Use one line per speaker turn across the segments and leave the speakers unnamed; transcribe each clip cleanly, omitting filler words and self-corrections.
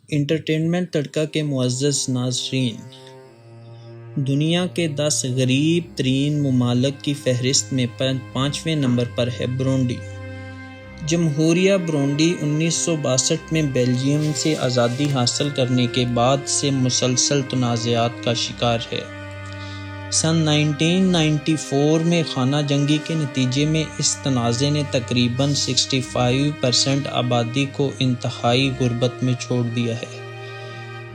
Entertainment تڑکا کے معزز ناظرین، دنیا کے 10 غریب ترین ممالک کی فہرست میں 5ویں نمبر پر ہے برونڈی۔ جمہوریہ برونڈی 1962 میں بیلجیم سے آزادی حاصل کرنے کے بعد سے مسلسل تنازعات کا شکار ہے۔ سن 1994 میں خانہ جنگی کے نتیجے میں اس تنازع نے تقریباً 65% آبادی کو انتہائی غربت میں چھوڑ دیا ہے۔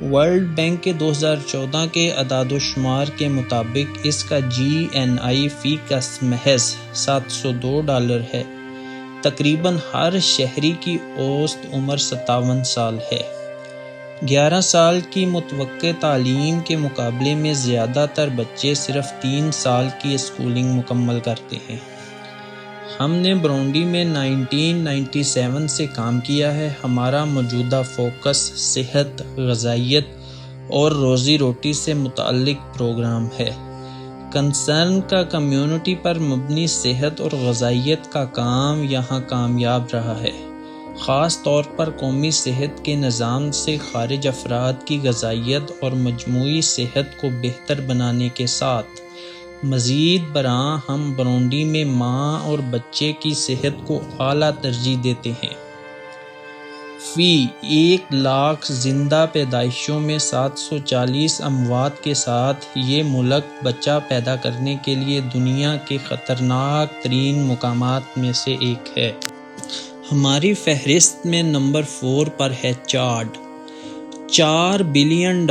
ورلڈ بینک کے 2014 کے اعداد و شمار کے مطابق اس کا GNI فی کس محض $702 ہے۔ تقریباً ہر شہری کی اوسط عمر 57 سال ہے۔ 11 سال کی متوقع تعلیم کے مقابلے میں زیادہ تر بچے صرف 3 سال کی اسکولنگ مکمل کرتے ہیں۔ ہم نے برونڈی میں 1997 سے کام کیا ہے۔ ہمارا موجودہ فوکس صحت، غذائیت اور روزی روٹی سے متعلق پروگرام ہے۔ کنسرن کا کمیونٹی پر مبنی صحت اور غذائیت کا کام یہاں کامیاب رہا ہے، خاص طور پر قومی صحت کے نظام سے خارج افراد کی غذائیت اور مجموعی صحت کو بہتر بنانے کے ساتھ مزید برآں ہم برونڈی میں ماں اور بچے کی صحت کو اعلیٰ ترجیح دیتے ہیں۔ فی 1,00,000 زندہ پیدائشوں میں 740 اموات کے ساتھ یہ ملک بچہ پیدا کرنے کے لیے دنیا کے خطرناک ترین مقامات میں سے ایک ہے۔ ہماری فہرست میں نمبر 4 پر ہے چاڈ۔ $4 بلین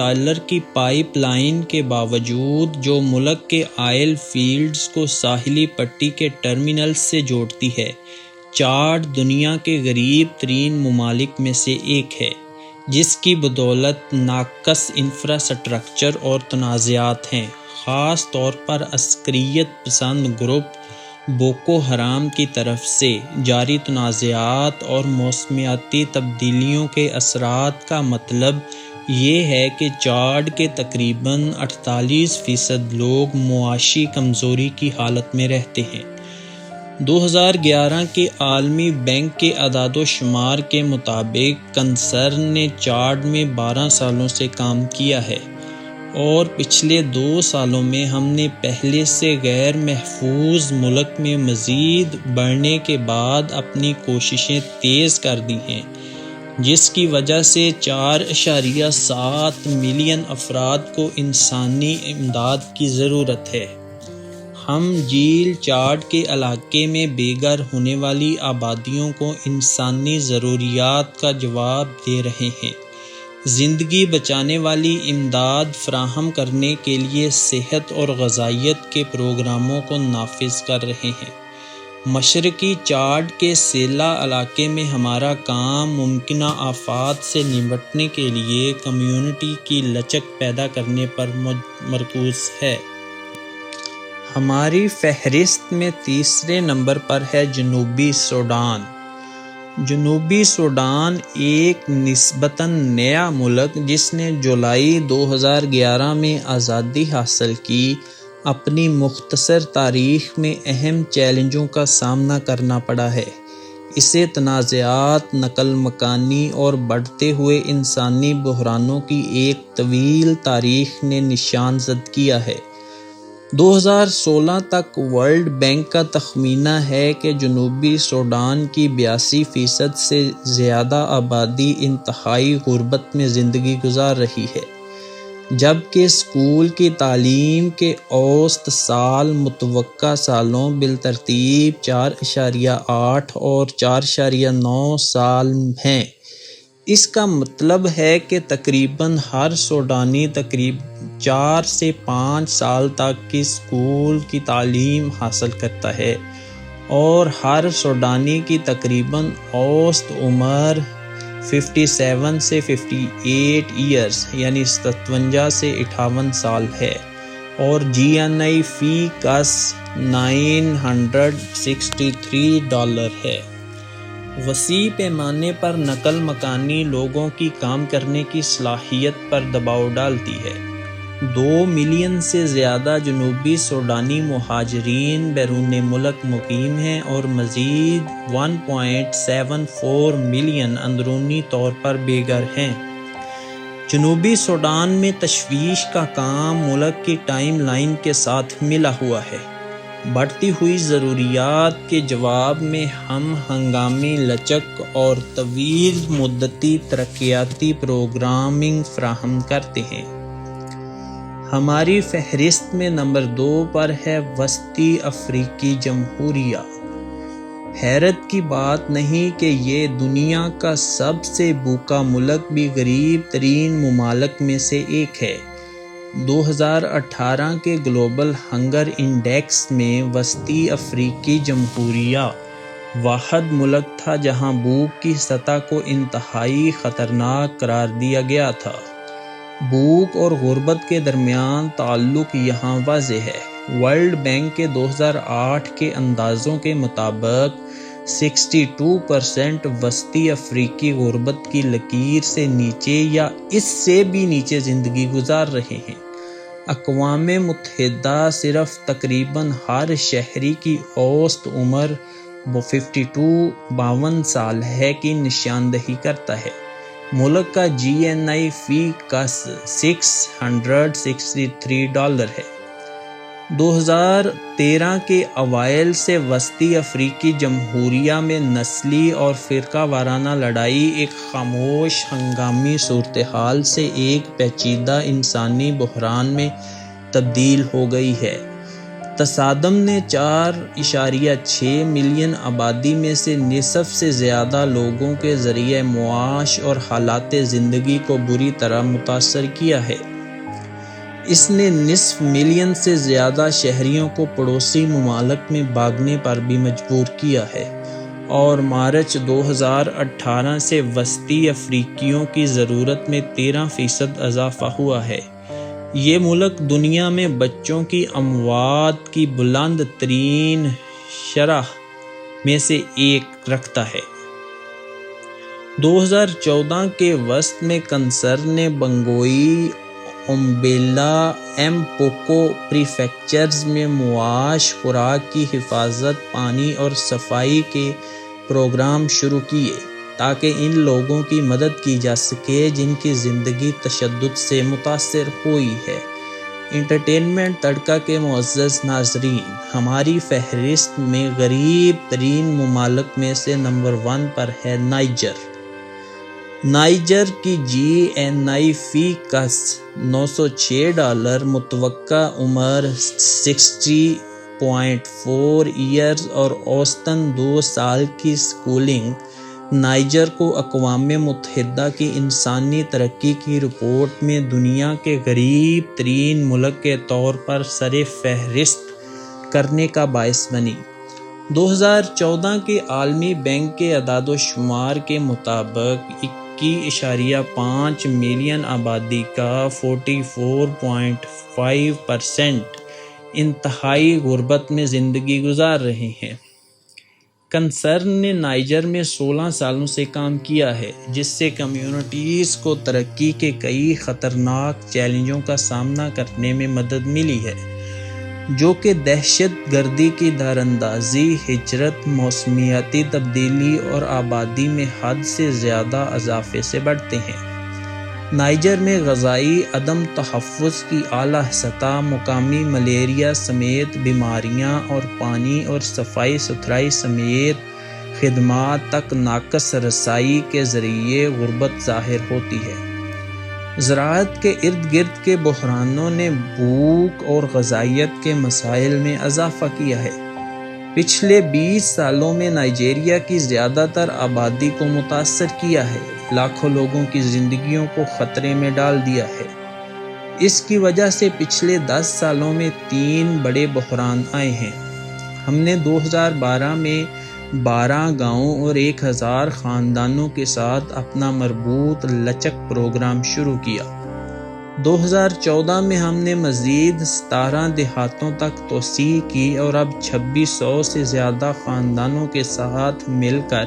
کی پائپ لائن کے باوجود جو ملک کے آئل فیلڈز کو ساحلی پٹی کے ٹرمینلز سے جوڑتی ہے، چاڈ دنیا کے غریب ترین ممالک میں سے ایک ہے، جس کی بدولت ناقص انفراسٹرکچر اور تنازعات ہیں، خاص طور پر عسکریت پسند گروپ بوکو حرام کی طرف سے جاری تنازعات اور موسمیاتی تبدیلیوں کے اثرات کا مطلب یہ ہے کہ چاڈ کے تقریباً 48% لوگ معاشی کمزوری کی حالت میں رہتے ہیں۔ 2011 کے عالمی بینک کے اعداد و شمار کے مطابق کنسرن نے چاڈ میں 12 سالوں سے کام کیا ہے، اور پچھلے 2 سالوں میں ہم نے پہلے سے غیر محفوظ ملک میں مزید بڑھنے کے بعد اپنی کوششیں تیز کر دی ہیں، جس کی وجہ سے 4.7 ملین افراد کو انسانی امداد کی ضرورت ہے۔ ہم جھیل چاڈ کے علاقے میں بے گھر ہونے والی آبادیوں کو انسانی ضروریات کا جواب دے رہے ہیں، زندگی بچانے والی امداد فراہم کرنے کے لیے صحت اور غذائیت کے پروگراموں کو نافذ کر رہے ہیں۔ مشرقی چاڈ کے سیلا علاقے میں ہمارا کام ممکنہ آفات سے نمٹنے کے لیے کمیونٹی کی لچک پیدا کرنے پر مرکوز ہے۔ ہماری فہرست میں تیسرے نمبر پر ہے جنوبی سوڈان۔ جنوبی سوڈان ایک نسبتاً نیا ملک جس نے جولائی 2011 میں آزادی حاصل کی، اپنی مختصر تاریخ میں اہم چیلنجوں کا سامنا کرنا پڑا ہے۔ اسے تنازعات، نقل مکانی اور بڑھتے ہوئے انسانی بحرانوں کی ایک طویل تاریخ نے نشان زد کیا ہے۔ 2016 تک ورلڈ بینک کا تخمینہ ہے کہ جنوبی سوڈان کی 82% سے زیادہ آبادی انتہائی غربت میں زندگی گزار رہی ہے، جبکہ اسکول کی تعلیم کے اوسط سال متوقع سالوں بالترتیب 4.8 اور 4.9 سال ہیں۔ اس کا مطلب ہے کہ تقریباً ہر سوڈانی 4 سے 5 سال تک کی اسکول کی تعلیم حاصل کرتا ہے، اور ہر سوڈانی کی تقریباً اوسط عمر 57 سے 58 ایئرز یعنی 57 سے 58 سال ہے، اور GNI فی کس $963 ہے۔ وسیع پیمانے پر نقل مکانی لوگوں کی کام کرنے کی صلاحیت پر دباؤ ڈالتی ہے۔ 2 ملین سے زیادہ جنوبی سوڈانی مہاجرین بیرون ملک مقیم ہیں، اور مزید 1.74 ملین اندرونی طور پر بے گھر ہیں۔ جنوبی سوڈان میں تشویش کا کام ملک کی ٹائم لائن کے ساتھ ملا ہوا ہے۔ بڑھتی ہوئی ضروریات کے جواب میں ہم ہنگامی لچک اور طویل مدتی ترقیاتی پروگرامنگ فراہم کرتے ہیں۔ ہماری فہرست میں نمبر 2 پر ہے وسطی افریقی جمہوریہ۔ حیرت کی بات نہیں کہ یہ دنیا کا سب سے بھوکا ملک بھی غریب ترین ممالک میں سے ایک ہے۔ 2018 کے گلوبل ہنگر انڈیکس میں وسطی افریقی جمہوریہ واحد ملک تھا جہاں بھوک کی سطح کو انتہائی خطرناک قرار دیا گیا تھا۔ بھوک اور غربت کے درمیان تعلق یہاں واضح ہے۔ ورلڈ بینک کے 2008 کے اندازوں کے مطابق 62% وسطی افریقی غربت کی لکیر سے نیچے یا اس سے بھی نیچے زندگی گزار رہے ہیں۔ اقوام متحدہ صرف تقریباً ہر شہری کی اوسط عمر 52 سال ہے کی نشاندہی کرتا ہے۔ ملک کا GNI فی کس $663 ہے۔ 2013 کے اوائل سے وسطی افریقی جمہوریہ میں نسلی اور فرقہ وارانہ لڑائی ایک خاموش ہنگامی صورتحال سے ایک پیچیدہ انسانی بحران میں تبدیل ہو گئی ہے۔ تصادم نے 4.6 ملین آبادی میں سے نصف سے زیادہ لوگوں کے ذریعہ معاش اور حالات زندگی کو بری طرح متاثر کیا ہے۔ اس نے نصف ملین سے زیادہ شہریوں کو پڑوسی ممالک میں بھاگنے پر بھی مجبور کیا ہے، اور مارچ 2018 سے وسطی افریقیوں کی ضرورت میں 13% اضافہ ہوا ہے۔ یہ ملک دنیا میں بچوں کی اموات کی بلند ترین شرح میں سے ایک رکھتا ہے۔ 2014 کے وسط میں کنسر نے بنگوئی، امبیلا، ایمپوکو پریفیکچرز میں معاش، خوراک کی حفاظت، پانی اور صفائی کے پروگرام شروع کیے تاکہ ان لوگوں کی مدد کی جا سکے جن کی زندگی تشدد سے متاثر ہوئی ہے۔ انٹرٹینمنٹ تڑکا کے معزز ناظرین، ہماری فہرست میں غریب ترین ممالک میں سے نمبر 1 پر ہے نائجر۔ نائجر کی GNI فی کس $906، متوقع عمر 60.4 ایئرز اور اوسطاً 2 سال کی سکولنگ نائجر کو اقوام متحدہ کی انسانی ترقی کی رپورٹ میں دنیا کے غریب ترین ملک کے طور پر سر فہرست کرنے کا باعث بنی۔ 2014 کے عالمی بینک کے اعداد و شمار کے مطابق 21.5 ملین آبادی کا 44.5% انتہائی غربت میں زندگی گزار رہے ہیں۔ کنسرن نے نائجر میں 16 سالوں سے کام کیا ہے، جس سے کمیونٹیز کو ترقی کے کئی خطرناک چیلنجوں کا سامنا کرنے میں مدد ملی ہے، جو کہ دہشت گردی کی دراندازی، ہجرت، موسمیاتی تبدیلی اور آبادی میں حد سے زیادہ اضافے سے بڑھتے ہیں۔ نائجر میں غذائی عدم تحفظ کی اعلیٰ سطح، مقامی ملیریا سمیت بیماریاں اور پانی اور صفائی ستھرائی سمیت خدمات تک ناقص رسائی کے ذریعے غربت ظاہر ہوتی ہے۔ زراعت کے ارد گرد کے بحرانوں نے بھوک اور غذائیت کے مسائل میں اضافہ کیا ہے۔ پچھلے 20 سالوں میں نائجیریا کی زیادہ تر آبادی کو متاثر کیا ہے، لاکھوں لوگوں کی زندگیوں کو خطرے میں ڈال دیا ہے۔ اس کی وجہ سے پچھلے 10 سالوں میں 3 بڑے بحران آئے ہیں۔ ہم نے 2012 میں 12 گاؤں اور 1000 خاندانوں کے ساتھ اپنا مربوط لچک پروگرام شروع کیا۔ 2014 میں ہم نے مزید 17 دیہاتوں تک توسیع کی اور اب 2600 سے زیادہ خاندانوں کے ساتھ مل کر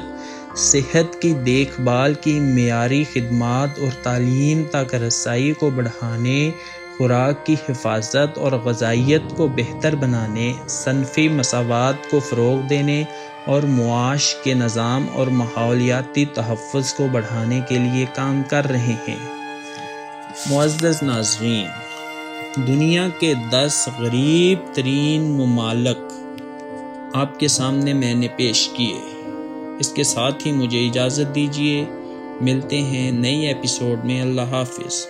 صحت کی دیکھ بھال کی معیاری خدمات اور تعلیم تک رسائی کو بڑھانے، خوراک کی حفاظت اور غذائیت کو بہتر بنانے، صنفی مساوات کو فروغ دینے اور معاش کے نظام اور ماحولیاتی تحفظ کو بڑھانے کے لیے کام کر رہے ہیں۔ معزز ناظرین، دنیا کے 10 غریب ترین ممالک آپ کے سامنے میں نے پیش کیے۔ اس کے ساتھ ہی مجھے اجازت دیجیے، ملتے ہیں نئی ایپیسوڈ میں۔ اللہ حافظ۔